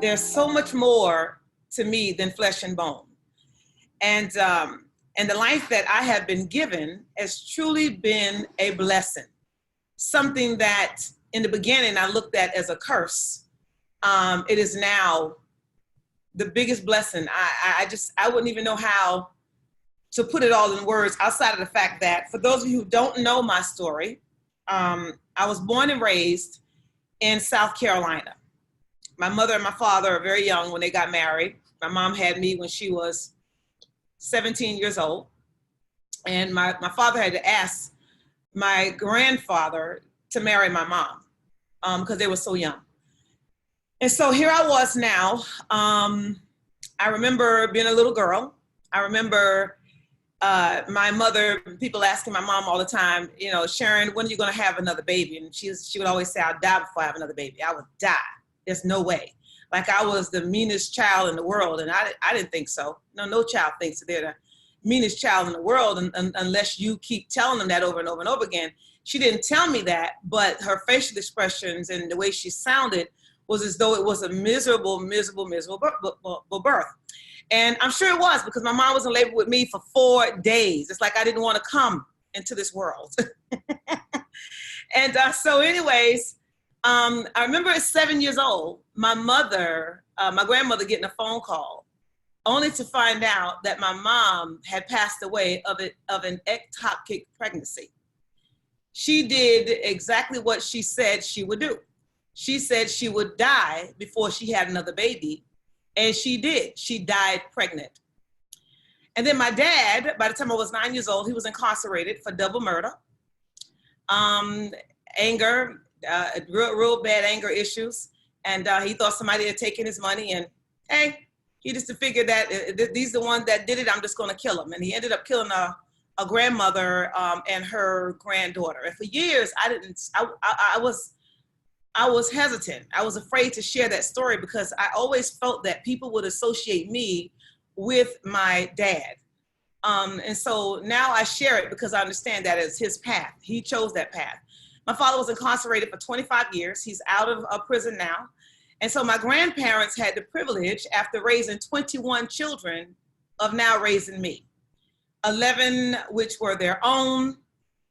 there's so much more to me than flesh and bone. And the life that I have been given has truly been a blessing. Something that in the beginning I looked at as a curse. It is now the biggest blessing. I wouldn't even know how to put it all in words outside of the fact that for those of you who don't know my story, I was born and raised in South Carolina. My mother and my father are very young when they got married. My mom had me when she was 17 years old. And my father had to ask my grandfather to marry my mom because they were so young. And so here I was now. I remember being a little girl. I remember my mother, people asking my mom all the time, you know, Sharon, when are you going to have another baby? And she would always say, I'll die before I have another baby. I would die. There's no way. Like I was the meanest child in the world. And I didn't think so. No child thinks that they're the meanest child in the world unless you keep telling them that over and over and over again. She didn't tell me that, but her facial expressions and the way she sounded was as though it was a miserable birth. And I'm sure it was because my mom was in labor with me for 4 days. It's like I didn't want to come into this world. And so anyways, I remember at 7 years old, my grandmother getting a phone call only to find out that my mom had passed away of an ectopic pregnancy. She did exactly what she said she would do. She said she would die before she had another baby. And she did. She died pregnant. And then my dad, by the time I was 9 years old, he was incarcerated for double murder, anger, real bad anger issues. And he thought somebody had taken his money and, hey, he just figured that these are the ones that did it, I'm just going to kill them. And he ended up killing a grandmother and her granddaughter. And for years, I was hesitant. I was afraid to share that story because I always felt that people would associate me with my dad. And so now I share it because I understand that it's his path. He chose that path. My father was incarcerated for 25 years. He's out of prison now. And so my grandparents had the privilege, after raising 21 children, of now raising me. 11 which were their own,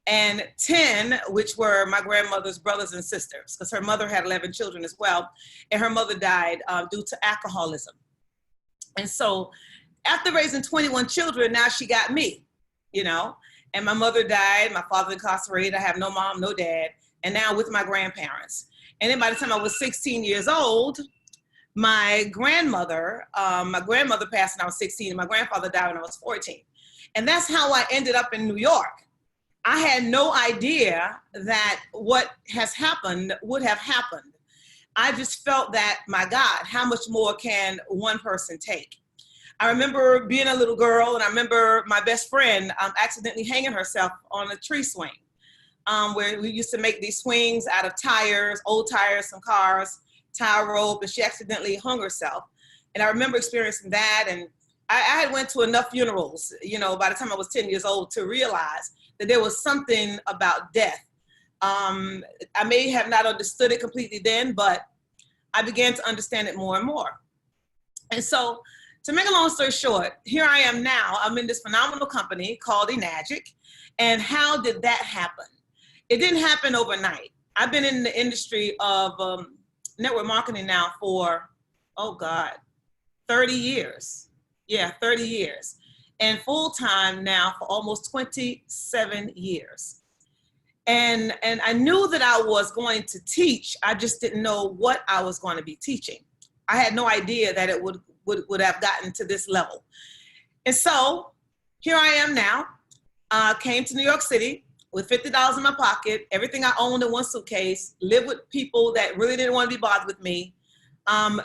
and 10 which were my grandmother's brothers and sisters, because her mother had 11 children as well, and her mother died due to alcoholism. And so after raising 21 children, now she got me, you know, and my mother died, my father incarcerated, I have no mom, no dad, and now with my grandparents. And then by the time I was 16 years old, my grandmother passed when I was 16, and my grandfather died when I was 14. And that's how I ended up in New York. I had no idea that what has happened would have happened. I just felt that, my God, how much more can one person take? I remember being a little girl, and I remember my best friend accidentally hanging herself on a tree swing, where we used to make these swings out of tires, old tires, some cars, tire rope, and she accidentally hung herself. And I remember experiencing that, and I had went to enough funerals, you know, by the time I was 10 years old to realize that there was something about death. I may have not understood it completely then, but I began to understand it more and more. And so, to make a long story short, here I am now. I'm in this phenomenal company called Enagic. And how did that happen? It didn't happen overnight. I've been in the industry of network marketing now for, 30 years. Yeah, 30 years. And full-time now for almost 27 years. And I knew that I was going to teach. I just didn't know what I was going to be teaching. I had no idea that it would have gotten to this level. And so here I am now. Came to New York City with $50 in my pocket, everything I owned in one suitcase, lived with people that really didn't want to be bothered with me,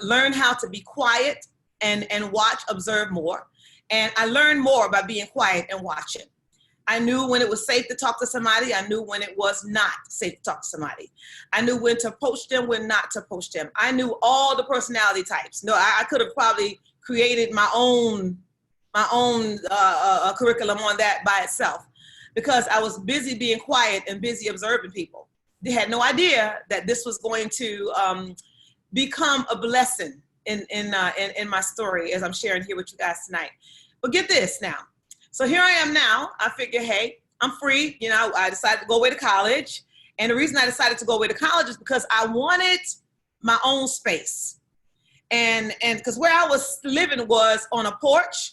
learned how to be quiet and watch, observe more. And I learned more by being quiet and watching. I knew when it was safe to talk to somebody. I knew when it was not safe to talk to somebody. I knew when to approach them, when not to approach them. I knew all the personality types. No, I could have probably created my own curriculum on that by itself, because I was busy being quiet and busy observing people. They had no idea that this was going to become a blessing in my story as I'm sharing here with you guys tonight. But get this now. So here I am now. I figure, hey, I'm free. You know, I decided to go away to college. And the reason I decided to go away to college is because I wanted my own space. And because where I was living was on a porch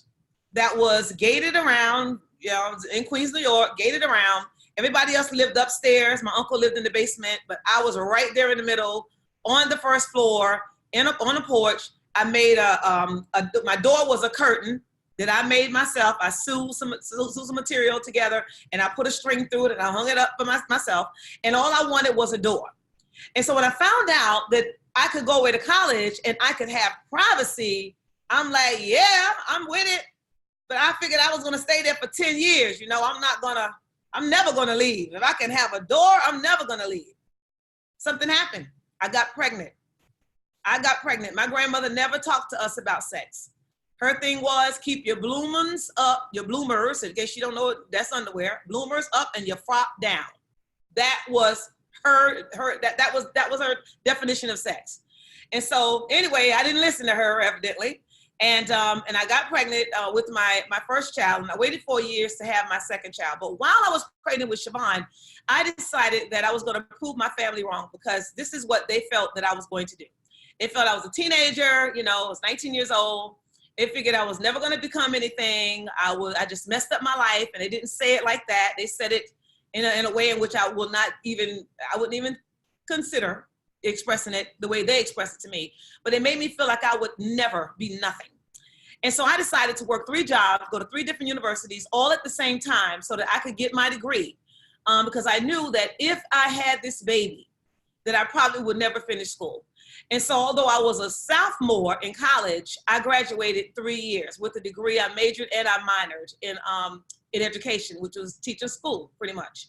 that was gated around, you know, in Queens, New York, gated around. Everybody else lived upstairs. My uncle lived in the basement, but I was right there in the middle on the first floor on a porch. I made my door was a curtain that I made myself. I sewed some material together and I put a string through it and I hung it up for myself. And all I wanted was a door. And so when I found out that I could go away to college and I could have privacy, I'm like, yeah, I'm with it. But I figured I was going to stay there for 10 years. You know, I'm never going to leave. If I can have a door, I'm never going to leave. Something happened. I got pregnant. My grandmother never talked to us about sex. Her thing was keep your bloomers up, your bloomers, in case you don't know it, that's underwear, bloomers up and your frock down. That was that was her definition of sex. And so anyway, I didn't listen to her evidently. And I got pregnant with my first child, and I waited 4 years to have my second child. But while I was pregnant with Siobhan, I decided that I was going to prove my family wrong, because this is what they felt that I was going to do. They felt I was a teenager, you know, I was 19 years old. They figured I was never going to become anything. I just messed up my life, and they didn't say it like that. They said it in a way in which I wouldn't even consider expressing it the way they expressed it to me. But it made me feel like I would never be nothing. And so I decided to work 3 jobs, go to 3 different universities, all at the same time, so that I could get my degree. Because I knew that if I had this baby, that I probably would never finish school. And so although I was a sophomore in college, I graduated 3 years with a degree. I majored and I minored in education, which was teaching school pretty much.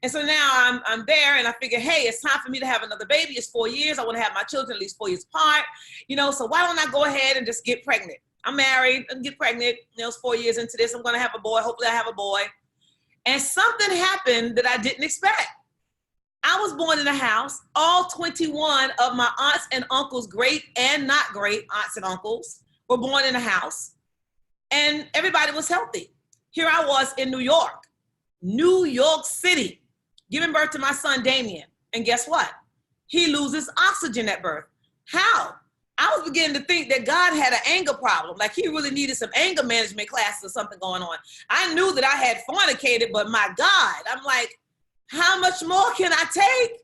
And so now I'm there, and I figure, hey, it's time for me to have another baby. It's 4 years. I want to have my children at least 4 years apart, you know, so why don't I go ahead and just get pregnant? I'm married and get pregnant. You know, it's 4 years into this. I'm going to have a boy. Hopefully I have a boy. And something happened that I didn't expect. I was born in a house. All 21 of my aunts and uncles, great and not great aunts and uncles, were born in a house, and everybody was healthy. Here I was in New York City, giving birth to my son, Damien. And guess what? He loses oxygen at birth. How? I was beginning to think that God had an anger problem, like he really needed some anger management classes or something going on. I knew that I had fornicated, but my God, I'm like, how much more can I take?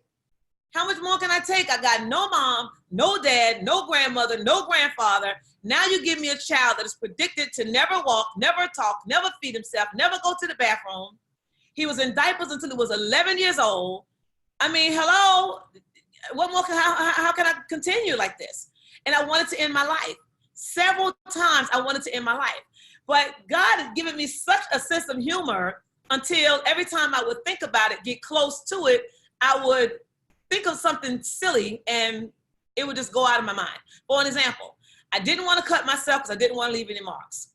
How much more can I take? I got no mom, no dad, no grandmother, no grandfather. Now you give me a child that is predicted to never walk, never talk, never feed himself, never go to the bathroom. He was in diapers until he was 11 years old. I mean, hello, what more? How can I continue like this? And I wanted to end my life. Several times I wanted to end my life. But God had given me such a sense of humor until every time I would think about it, get close to it, I would think of something silly and it would just go out of my mind. For an example, I didn't want to cut myself because I didn't want to leave any marks.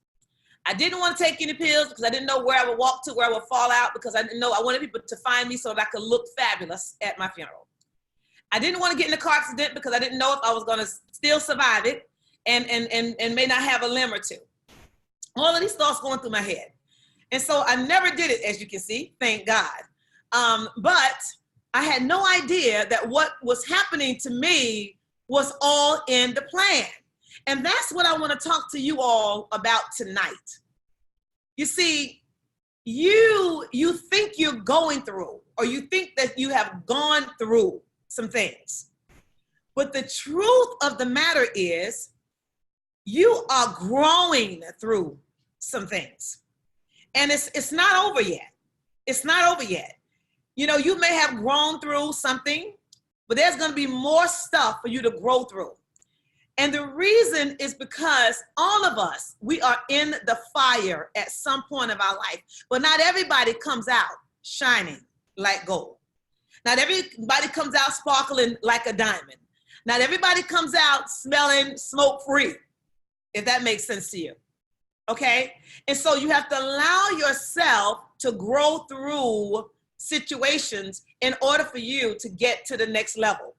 I didn't want to take any pills because I didn't know where I would walk to, where I would fall out, because I didn't know. I wanted people to find me so that I could look fabulous at my funeral. I didn't want to get in a car accident because I didn't know if I was going to still survive it and may not have a limb or two. All of these thoughts going through my head. And so I never did it, as you can see, thank God. But I had no idea that what was happening to me was all in the plan. And that's what I want to talk to you all about tonight. You see, you think you're going through, or you think that you have gone through some things. But the truth of the matter is, you are growing through some things. And it's not over yet. It's not over yet. You know, you may have grown through something, but there's going to be more stuff for you to grow through. And the reason is because all of us, we are in the fire at some point of our life, but not everybody comes out shining like gold. Not everybody comes out sparkling like a diamond. Not everybody comes out smelling smoke-free, if that makes sense to you. Okay? And so you have to allow yourself to grow through situations in order for you to get to the next level.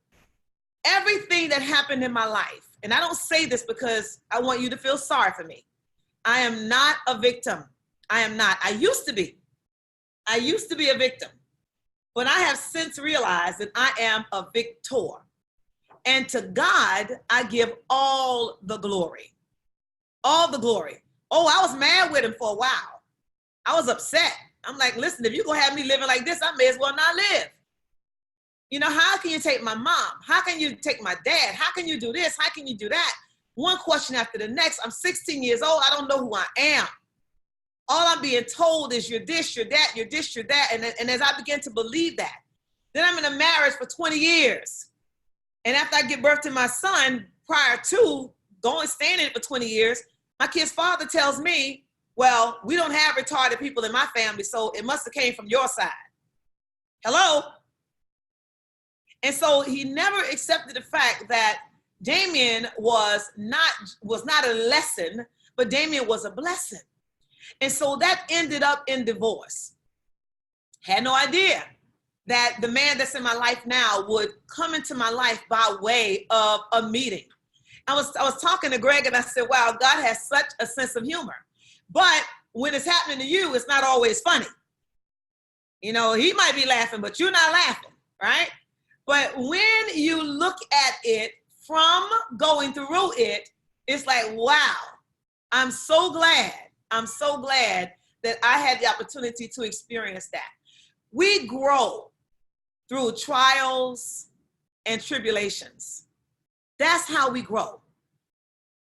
Everything that happened in my life, and I don't say this because I want you to feel sorry for me. I am not a victim. I am not. I used to be. I used to be a victim. But I have since realized that I am a victor. And to God, I give all the glory. All the glory. Oh, I was mad with him for a while. I was upset. I'm like, listen, if you're going to have me living like this, I may as well not live. You know, how can you take my mom? How can you take my dad? How can you do this? How can you do that? One question after the next. I'm 16 years old. I don't know who I am. All I'm being told is you're this, you're that, you're this, you're that. And as I begin to believe that, then I'm in a marriage for 20 years. And after I give birth to my son, prior to staying in it for 20 years, my kid's father tells me, well, we don't have retarded people in my family, so it must have came from your side. Hello? And so he never accepted the fact that Damien was not a lesson, but Damien was a blessing. And so that ended up in divorce. Had no idea that the man that's in my life now would come into my life by way of a meeting. I was talking to Greg and I said, wow, God has such a sense of humor. But when it's happening to you, it's not always funny. You know, he might be laughing, but you're not laughing, right? But when you look at it from going through it, it's like, wow, I'm so glad that I had the opportunity to experience that. We grow through trials and tribulations. That's how we grow.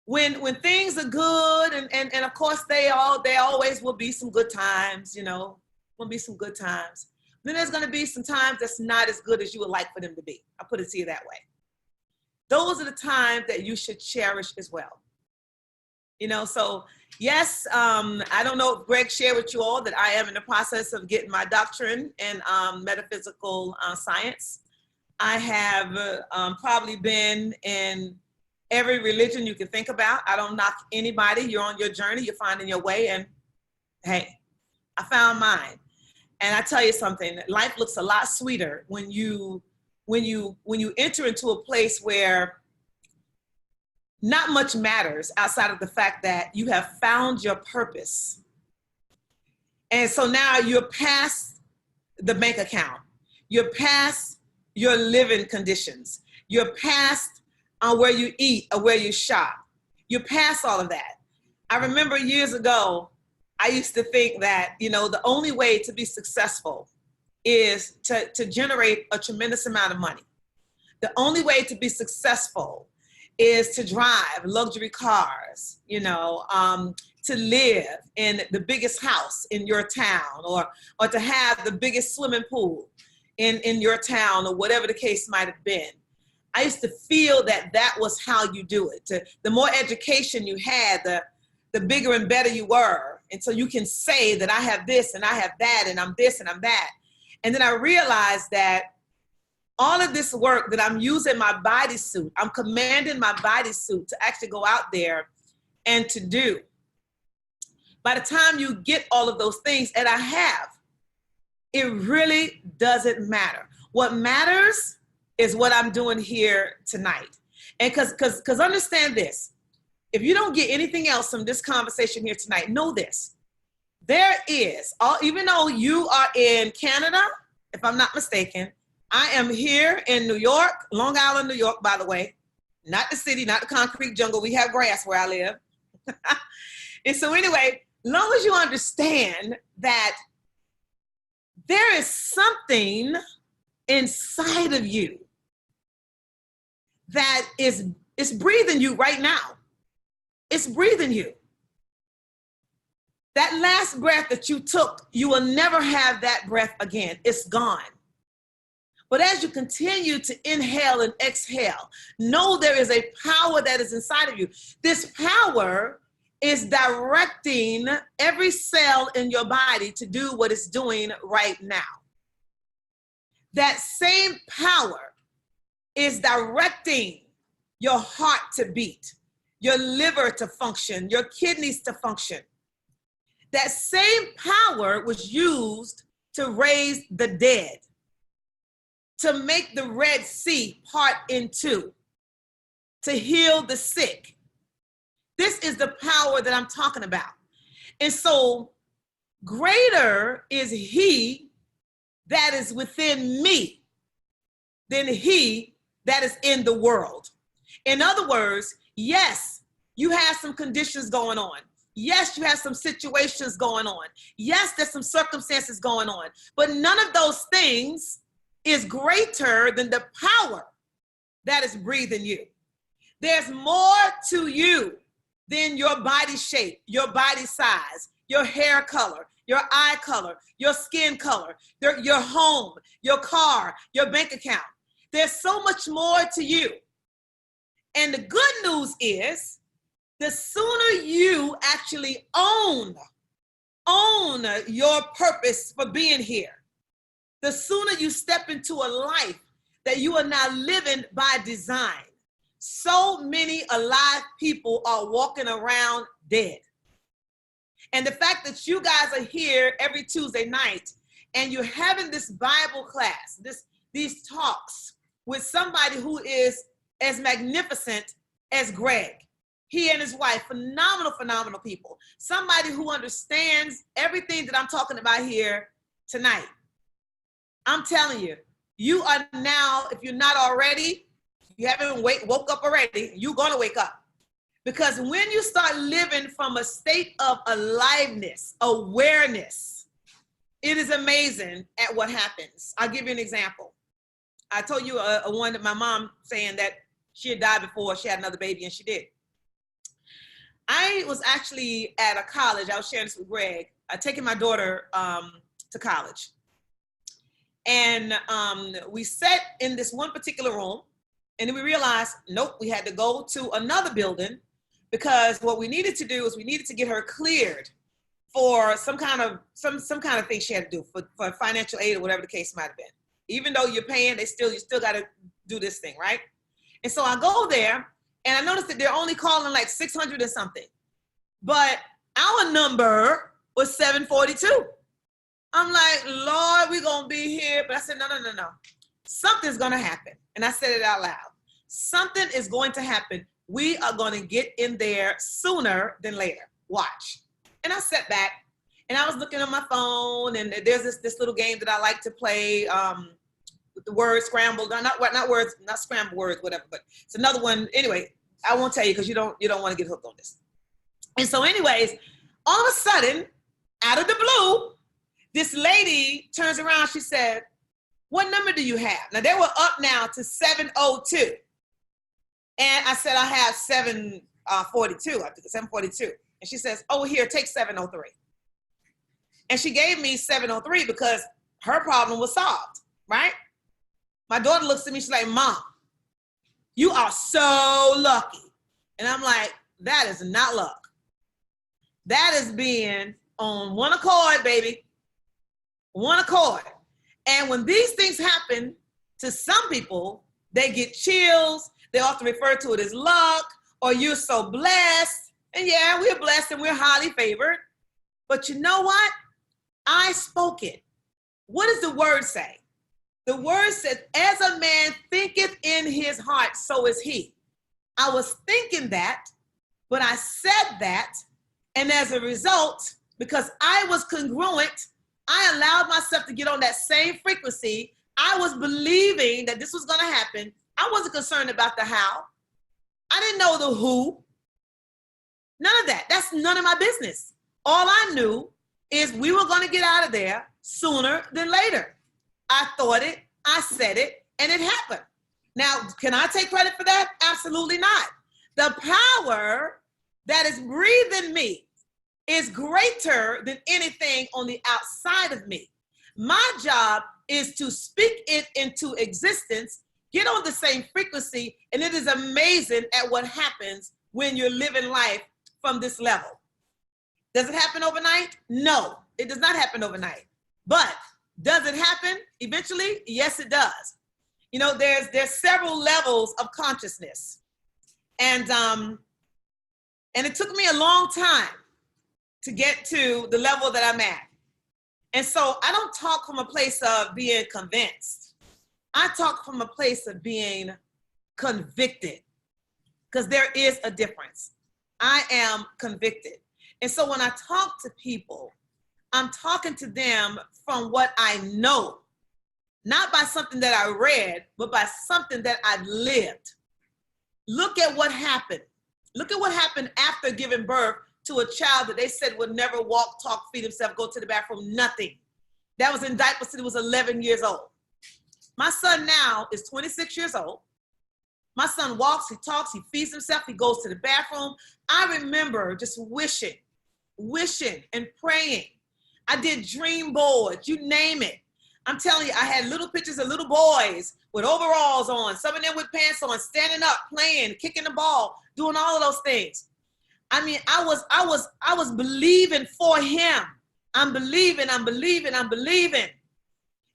When things are good, and of course they always will be some good times, you know, will be some good times. Then there's going to be some times that's not as good as you would like for them to be. I'll put it to you that way. Those are the times that you should cherish as well. You know, so yes, I don't know if Greg shared with you all that I am in the process of getting my doctorate in metaphysical science. I have probably been in every religion you can think about. I don't knock anybody. You're on your journey. You're finding your way. And hey, I found mine. And I tell you something, life looks a lot sweeter when you enter into a place where not much matters outside of the fact that you have found your purpose. And so now you're past the bank account. You're past your living conditions. You're past where you eat or where you shop. You're past all of that. I remember years ago, I used to think that, you know, the only way to be successful is to generate a tremendous amount of money. The only way to be successful is to drive luxury cars, you know, to live in the biggest house in your town, or to have the biggest swimming pool in your town, or whatever the case might have been. I used to feel that that was how you do it. The more education you had, the bigger and better you were. And so you can say that I have this and I have that and I'm this and I'm that. And then I realized that all of this work that I'm using my bodysuit, I'm commanding my bodysuit to actually go out there and to do. By the time you get all of those things, and I have, it really doesn't matter. What matters is what I'm doing here tonight. And because understand this, if you don't get anything else from this conversation here tonight, know this. There is, even though you are in Canada, if I'm not mistaken, I am here in New York, Long Island, New York, by the way, not the city, not the concrete jungle. We have grass where I live. And so anyway, long as you understand that there is something inside of you that is breathing you right now. It's breathing you. That last breath that you took, you will never have that breath again. It's gone. But as you continue to inhale and exhale, know there is a power that is inside of you. This power is directing every cell in your body to do what it's doing right now. That same power is directing your heart to beat, your liver to function, your kidneys to function. That same power was used to raise the dead. to make the Red Sea part in two, to heal the sick. This is the power that I'm talking about. And so greater is he that is within me than he that is in the world. In other words, yes, you have some conditions going on. Yes, you have some situations going on. Yes, there's some circumstances going on. But none of those things is greater than the power that is breathing you. There's more to you than your body shape, your body size, your hair color, your eye color, your skin color, your home, your car, your bank account. There's so much more to you. And the good news is, the sooner you actually own your purpose for being here, the sooner you step into a life that you are now living by design. So many alive people are walking around dead. And the fact that you guys are here every Tuesday night and you're having this Bible class, these talks with somebody who is as magnificent as Greg. He and his wife, phenomenal people. Somebody who understands everything that I'm talking about here tonight. I'm telling you, you are now, if you're not already, you haven't woke up already, you're gonna wake up. Because when you start living from a state of aliveness, awareness, it is amazing at what happens. I'll give you an example. I told you a one that my mom saying that she had died before she had another baby, and she did. I was actually at a college. I was sharing this with Greg. Taking my daughter to college. And we sat in this one particular room, and then we realized, nope, we had to go to another building, because what we needed to do is we needed to get her cleared for some kind of thing she had to do for financial aid or whatever the case might have been. Even though you're paying, you still got to do this thing, right? And so I go there, and I noticed that they're only calling like 600 or something. But our number was 742. I'm like, Lord, we're going to be here. But I said, no. Something's going to happen. And I said it out loud. Something is going to happen. We are going to get in there sooner than later. Watch. And I sat back, and I was looking on my phone, and there's this little game that I like to play with the words scrambled, not scrambled words, whatever, but it's another one. Anyway, I won't tell you because you don't want to get hooked on this. And so anyways, all of a sudden, out of the blue, this lady turns around. She said, what number do you have? Now, they were up now to 702. And I said, I have 742. I took 742. And she says, oh, here, take 703. And she gave me 703 because her problem was solved, right? My daughter looks at me, she's like, Mom, you are so lucky. And I'm like, that is not luck. That is being on one accord, baby. One accord. And when these things happen to some people, they get chills. They often refer to it as luck, or you're so blessed. And yeah, we're blessed and we're highly favored. But you know what? I spoke it. What does the word say? The word says, as a man thinketh in his heart, so is he. I was thinking that, but I said that. And as a result, because I was congruent, I allowed myself to get on that same frequency. I was believing that this was going to happen. I wasn't concerned about the how. I didn't know the who. None of that. That's none of my business. All I knew is we were going to get out of there sooner than later. I thought it, I said it, and it happened. Now, can I take credit for that? Absolutely not. The power that is breathing me is greater than anything on the outside of me. My job is to speak it into existence, get on the same frequency, and it is amazing at what happens when you're living life from this level. Does it happen overnight? No, it does not happen overnight. But does it happen eventually? Yes, it does. You know, there's several levels of consciousness. And it took me a long time to get to the level that I'm at. And so I don't talk from a place of being convinced. I talk from a place of being convicted, because there is a difference. I am convicted. And so when I talk to people, I'm talking to them from what I know, not by something that I read, but by something that I've lived. Look at what happened. Look at what happened after giving birth to a child that they said would never walk, talk, feed himself, go to the bathroom, nothing. That was in diapers till he was 11 years old. My son now is 26 years old. My son walks, he talks, he feeds himself, he goes to the bathroom. I remember just wishing and praying. I did dream boards, you name it. I'm telling you, I had little pictures of little boys with overalls on, some of them with pants on, standing up, playing, kicking the ball, doing all of those things. I mean, I was believing for him. I'm believing.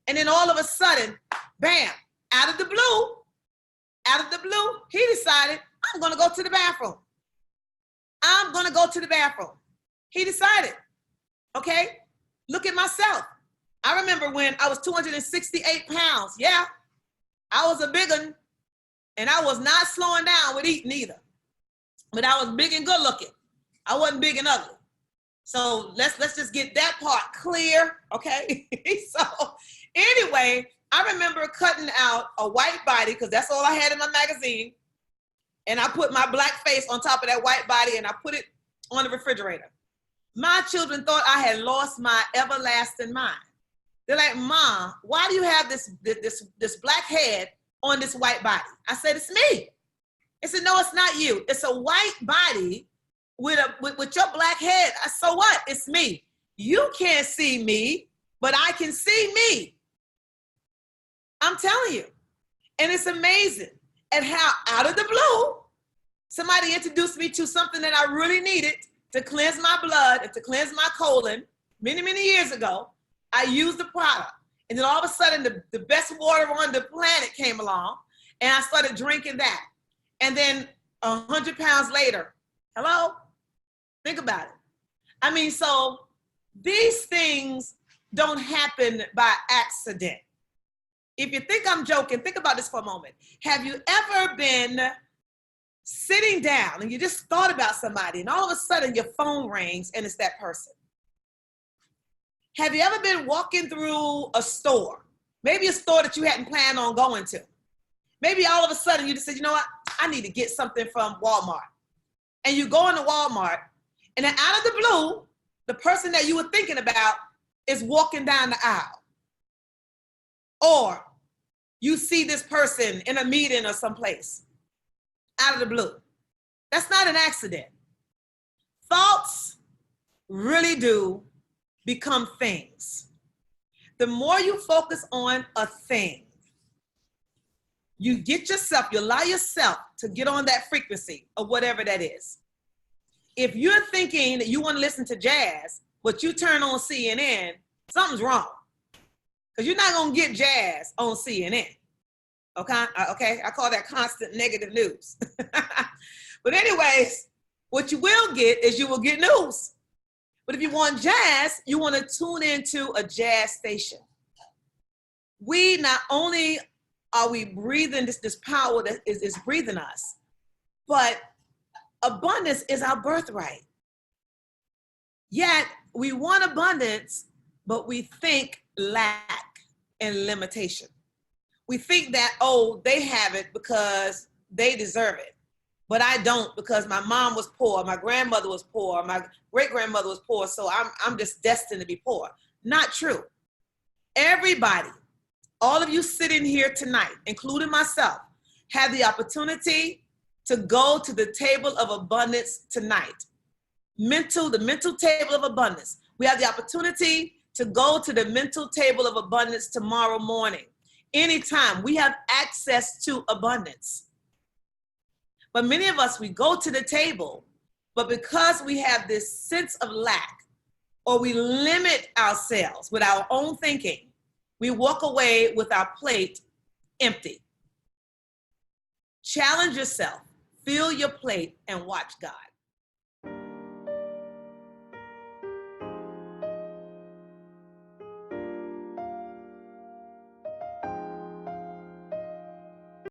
And then all of a sudden, bam, out of the blue, he decided, I'm gonna go to the bathroom. He decided, okay, look at myself. I remember when I was 268 pounds. Yeah, I was a big one, and I was not slowing down with eating either. But I was big and good looking. I wasn't big and ugly. So let's just get that part clear, okay? So anyway, I remember cutting out a white body, because that's all I had in my magazine, and I put my black face on top of that white body, and I put it on the refrigerator. My children thought I had lost my everlasting mind. They're like, Mom, why do you have this black head on this white body? I said, it's me. They said, no, it's not you. It's a white body with your black head. I said, so what? It's me. You can't see me, but I can see me. I'm telling you. And it's amazing at how out of the blue, somebody introduced me to something that I really needed to cleanse my blood and to cleanse my colon many, many years ago. I used the product. And then all of a sudden, the best water on the planet came along, and I started drinking that. And then 100 pounds later, hello? Think about it. I mean, so these things don't happen by accident. If you think I'm joking, think about this for a moment. Have you ever been sitting down and you just thought about somebody, and all of a sudden your phone rings and it's that person? Have you ever been walking through a store, maybe a store that you hadn't planned on going to? Maybe all of a sudden you just said, you know what, I need to get something from Walmart. And you go into Walmart, and then out of the blue, the person that you were thinking about is walking down the aisle. Or you see this person in a meeting or someplace, out of the blue. That's not an accident. Thoughts really do become things. The more you focus on a thing, you allow yourself to get on that frequency of whatever that is. If you're thinking that you want to listen to jazz, but you turn on CNN, something's wrong. Because you're not going to get jazz on CNN. Okay? I call that constant negative news. But anyways, what you will get is you will get news. But if you want jazz, you want to tune into a jazz station. We not only are we breathing this power that is breathing us, but abundance is our birthright. Yet we want abundance, but we think lack and limitation. We think that, oh, they have it because they deserve it. But I don't, because my mom was poor, my grandmother was poor, my great-grandmother was poor, so I'm just destined to be poor. Not true. Everybody, all of you sitting here tonight, including myself, have the opportunity to go to the table of abundance tonight. The mental table of abundance. We have the opportunity to go to the mental table of abundance tomorrow morning. Anytime we have access to abundance. But many of us, we go to the table, but because we have this sense of lack, or we limit ourselves with our own thinking, we walk away with our plate empty. Challenge yourself, fill your plate, and watch God.